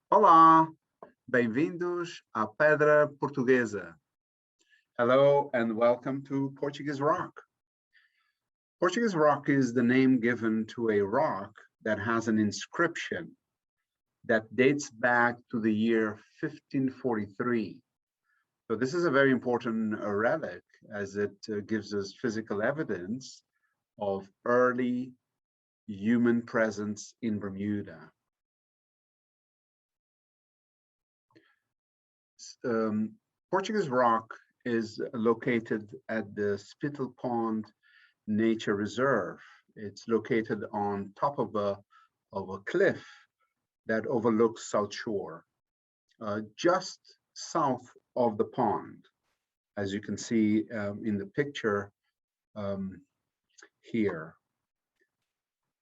Olá, bem-vindos à Pedra Portuguesa. Hello and welcome to Portuguese Rock. Portuguese Rock is the name given to a rock that has an inscription that dates back to the year 1543. So this is a very important relic as it gives us physical evidence of early human presence in Bermuda. Portuguese Rock is located at the Spittal Pond Nature Reserve. It's located on top of a cliff that overlooks South Shore, just south of the pond, as you can see in the picture here.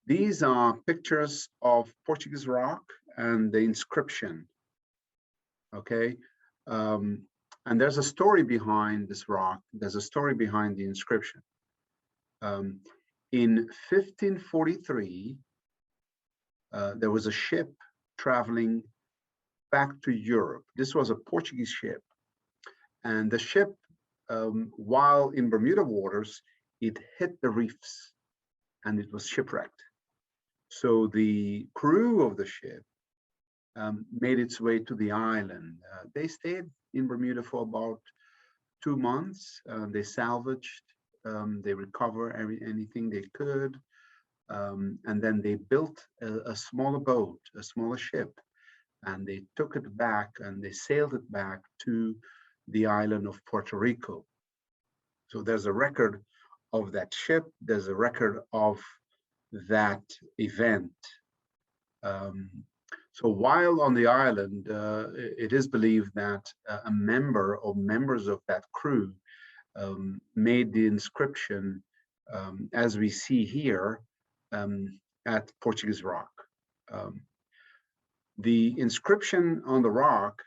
These are pictures of Portuguese Rock and the inscription. Okay, and there's a story behind this rock. There's a story behind the inscription. In 1543, there was a ship traveling back to Europe. This was a Portuguese ship, and the ship, while in Bermuda waters, it hit the reefs and it was shipwrecked. So the crew of the ship made its way to the island. They stayed in Bermuda for about 2 months. They salvaged, they recovered anything they could, and then they built a smaller boat, a smaller ship, and they took it back and they sailed it back to the island of Puerto Rico. So there's a record of that ship. There's a record of that event. So while on the island, it is believed that a member or members of that crew made the inscription as we see here at Portuguese Rock. The inscription on the rock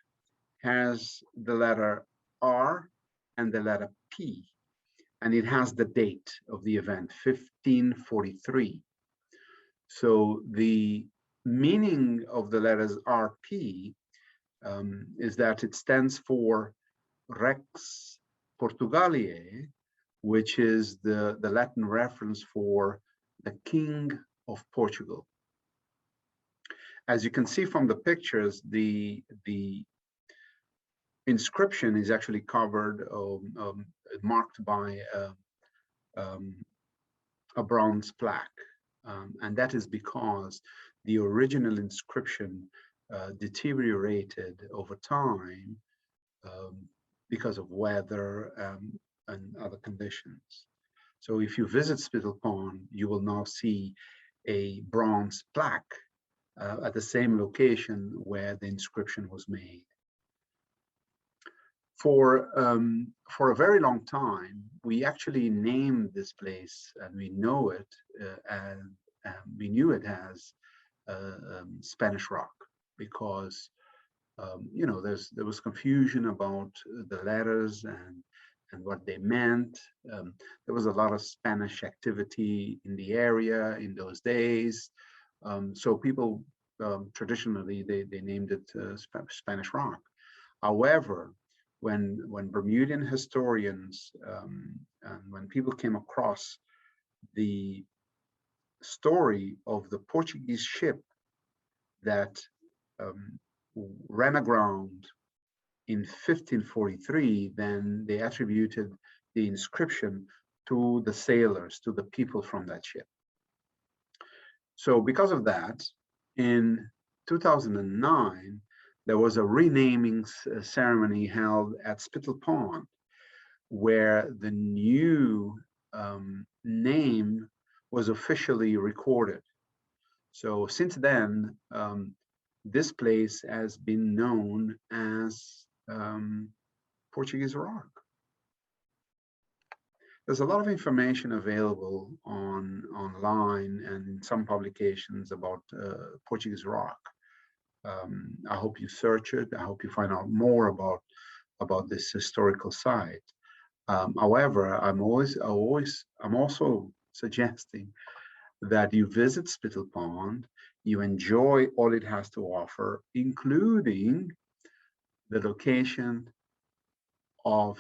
has the letter R and the letter P, and it has the date of the event, 1543. So the meaning of the letters RP is that it stands for Rex Portugaliae, which is the Latin reference for the King of Portugal. As you can see from the pictures, the inscription is actually covered, marked by a bronze plaque. And that is because the original inscription deteriorated over time because of weather and other conditions. So if you visit Spittal Pond, you will now see a bronze plaque at the same location where the inscription was made. For a very long time, we actually named this place, and we know it, and we knew it as Spanish Rock, because you know, there was confusion about the letters and what they meant. There was a lot of Spanish activity in the area in those days, so people traditionally they named it Spanish Rock. However, when Bermudian historians and when people came across the story of the Portuguese ship that ran aground in 1543, then they attributed the inscription to the sailors, to the people from that ship. So because of that, in 2009, there was a renaming ceremony held at Spittal Pond, where the new name was officially recorded. So since then, this place has been known as Portuguese Rock. There's a lot of information available online and in some publications about Portuguese Rock. I hope you search it. I hope you find out more about this historical site. However, I'm also suggesting that you visit Spittal Pond, you enjoy all it has to offer, including the location of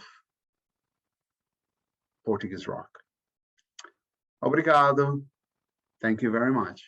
Portuguese Rock. Obrigado. Thank you very much.